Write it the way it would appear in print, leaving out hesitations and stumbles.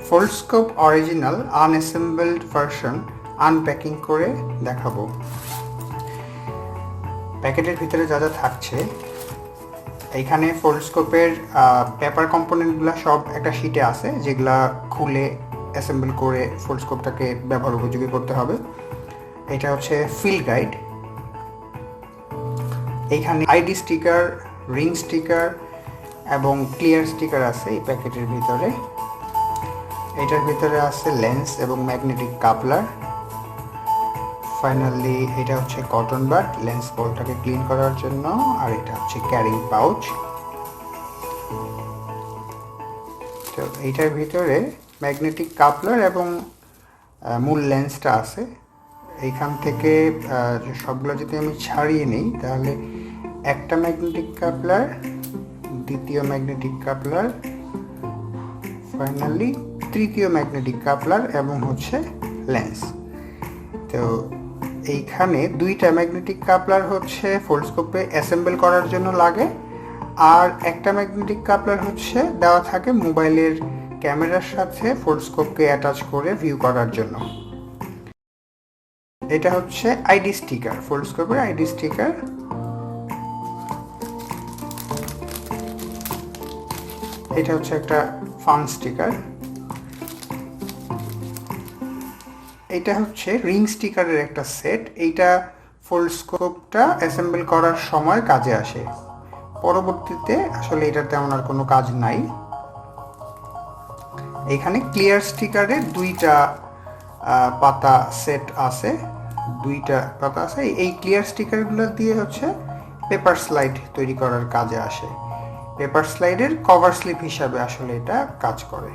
Foldscope original আনঅ্যাসেম্বলড version unpacking করে দেখাবো। প্যাকেটের ভিতরে যা যা থাকছে, এইখানে ফোল্ডস্কোপের পেপার কম্পোনেন্টগুলো সব একটা শিটে আছে, যেগুলা খুলে অ্যাসেম্বল করে ফোল্ডস্কোপটাকে ব্যবহার উপযোগী করতে হবে। এটা হচ্ছে ফিল্ড গাইড। এইখানে আইডি স্টিকার, রিং স্টিকার এবং ক্লিয়ার স্টিকার আছে এই প্যাকেটের ভিতরে। এটার ভিতরে আছে লেন্স এবং ম্যাগনেটিক কাপলার। ফাইনালি এটা হচ্ছে কটন বাড লেন্স বলটাকে ক্লিন করার জন্য, আর এটা হচ্ছে ক্যারিং পাউচ। তো এইটার ভিতরে ম্যাগনেটিক কাপলার এবং মূল লেন্সটা আছে। এইখান থেকে সবগুলো যদি আমি ছাড়িয়ে নিই, তাহলে একটা ম্যাগনেটিক কাপলার, দ্বিতীয় ম্যাগনেটিক কাপলার, ফাইনালি তৃতীয় ম্যাগনেটিক কাপলার এবং হচ্ছে লেন্স। তো এইখানে দুইটা ম্যাগনেটিক কাপলার হচ্ছে ফোল্ডস্কোপে অ্যাসেম্বল করার জন্য লাগে, আর একটা ম্যাগনেটিক কাপলার হচ্ছে দেওয়া থাকে মোবাইলের ক্যামেরার সাথে ফোল্ডস্কোপকে অ্যাটাচ করে ভিউ করার জন্য। এটা হচ্ছে আইডি স্টিকার, ফোল্ডস্কোপের আইডি স্টিকার। এটা হচ্ছে একটা ফান স্টিকার। এটা হচ্ছে রিং স্টিকারের একটা সেট। এইটা ফোল্ডস্কোপটা অ্যাসেম্বল করার সময় কাজে আসে, পরবর্তীতে আসলে এটা তেমন আর কোনো কাজ নাই। এখানে ক্লিয়ার স্টিকারের দুইটা পাতা সেট আছে, এই ক্লিয়ার স্টিকারগুলো দিয়ে হচ্ছে পেপার স্লাইড তৈরি করার কাজে আসে। পেপার স্লাইডের কভার স্লিপ হিসাবে আসলে এটা কাজ করে।